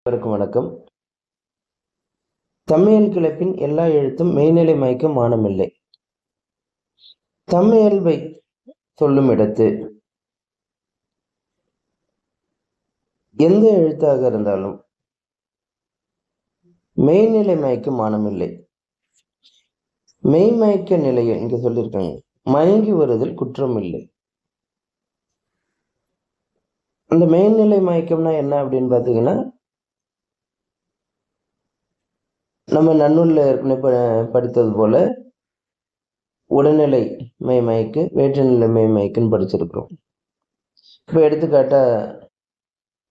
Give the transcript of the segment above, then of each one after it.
அனைவருக்கும் வணக்கம். தம்மியல் கிளப்பின் எல்லா எழுத்தும் மெய்நிலை மயக்கும் மானமில்லை. தம்மியல்பை சொல்லும் இடத்து எந்த எழுத்தாக இருந்தாலும் மெய்நிலை மயக்கும் மானமில்லை. மெய்மயக்க நிலையை இங்க சொல்லியிருக்காங்க. மயங்கி வருதல் குற்றம் இல்லை. அந்த மெய்நிலை மயக்கம்னா என்ன அப்படின்னு பார்த்தீங்கன்னா, நம்ம நன்னூல்ல ஏற்கனவே படித்தது போல உடல்நிலை மெய்மயக்கு, வேற்றுநிலை மெய்மயக்குன்னு படிச்சிருக்கிறோம். இப்போ எடுத்துக்காட்டா,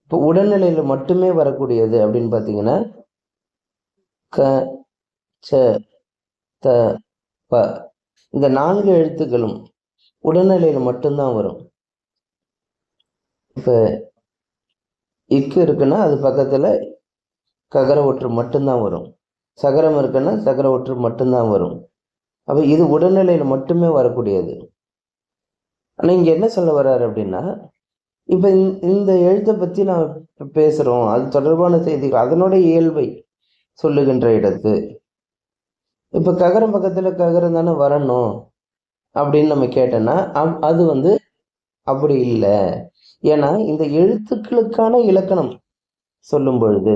இப்போ உடல்நிலையில மட்டுமே வரக்கூடியது அப்படின்னு பார்த்தீங்கன்னா, க, ச, த, ப இந்த 4 எழுத்துக்களும் உடல்நிலையில மட்டும்தான் வரும். இப்போ இக்கு இருக்குன்னா அது பக்கத்துல ககர ஒற்று மட்டும்தான் வரும். சகரம் இருக்குன்னா சகர ஒற்று மட்டும்தான் வரும். அப்ப இது உடல்நிலையில மட்டுமே வரக்கூடியது. ஆனா இங்க என்ன சொல்ல வர்றாரு அப்படின்னா, இப்ப இந்த எழுத்தை பத்தி நான் பேசுறோம், அது தொடர்பான செய்திகள் அதனோட இயல்பை சொல்லுகின்ற இடத்து இப்ப ககரம் பக்கத்துல ககரம் தானே வரணும் அப்படின்னு நம்ம கேட்டோம்னா, அது அப்படி இல்லை. ஏன்னா இந்த எழுத்துக்களுக்கான இலக்கணம் சொல்லும் பொழுது,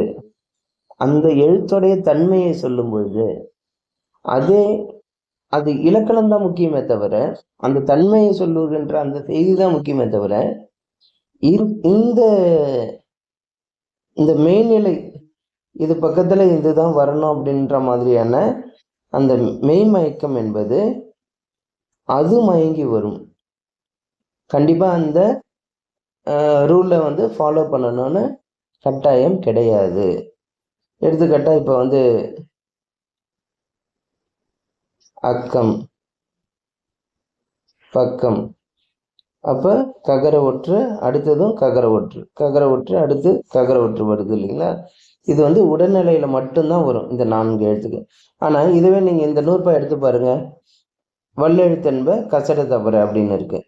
அந்த எழுத்துடைய தன்மையை சொல்லும் பொழுது, அது இலக்கணம் தான் முக்கியமே தவிர, அந்த தன்மையை சொல்லுகின்ற அந்த செய்தி தான் முக்கியமே தவிர, இந்த இந்த மெய்நிலை இது பக்கத்துல இதுதான் வரணும் அப்படின்ற மாதிரியான அந்த மெய்மயக்கம் என்பது அது மயங்கி வரும். கண்டிப்பா அந்த ரூல்ல ஃபாலோ பண்ணணும்னு கட்டாயம் கிடையாது. எடுத்துக்காட்டா இப்ப அக்கம், பக்கம், அப்ப ககர ஒற்று அடுத்ததும் ககர ஒற்று அடுத்து ககர ஒற்று வருது இல்லைங்களா? இது உடல்நிலையில மட்டும்தான் வரும் இந்த 4 எழுத்துக்கு. ஆனா இதுவே நீங்க இந்த நூற்பா எடுத்து பாருங்க, வல்லெழுத்தென்ப கசட தவற அப்படின்னு இருக்கு.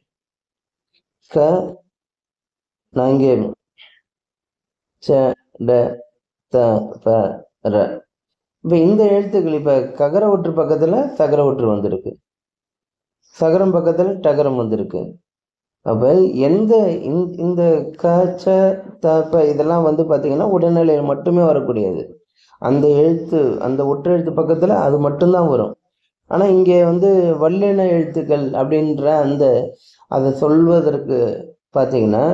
க நாங்கே ச ட த ப ர. இப்ப இந்த எழுத்துக்கள் இப்ப ககர ஒற்று பக்கத்துல சகர ஒற்று வந்திருக்கு, சகரம் பக்கத்துல டகரம் வந்திருக்கு. அப்ப இந்த க ச த ப இதெல்லாம் பார்த்தீங்கன்னா உடல்நிலையில் மட்டுமே வரக்கூடியது. அந்த எழுத்து அந்த ஒற்றெழுத்து பக்கத்துல அது மட்டும்தான் வரும். ஆனா இங்கே வல்லின எழுத்துக்கள் அப்படின்ற அதை சொல்வதற்கு பார்த்தீங்கன்னா,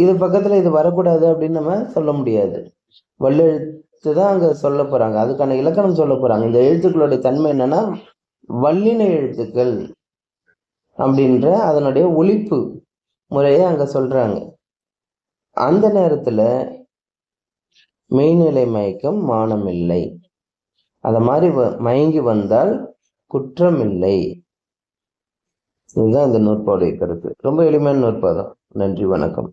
இது பக்கத்துல இது வரக்கூடாது அப்படின்னு நம்ம சொல்ல முடியாது. வல்லெழுத்து தான் அங்க சொல்ல போறாங்க, அதுக்கான இலக்கணம் சொல்ல போறாங்க. இந்த எழுத்துக்களுடைய தன்மை என்னன்னா வல்லின எழுத்துக்கள் அப்படின்ற அதனுடைய ஒலிப்பு முறையை அங்க சொல்றாங்க. அந்த நேரத்துல மெய்நிலை மயக்கம் மானமில்லை. அத மாதிரி மயங்கி வந்தால் குற்றம் இல்லை. இதுதான் இந்த நூற்பாவுடைய கருத்து. ரொம்ப எளிமையான நூற்பாதான். நன்றி, வணக்கம்.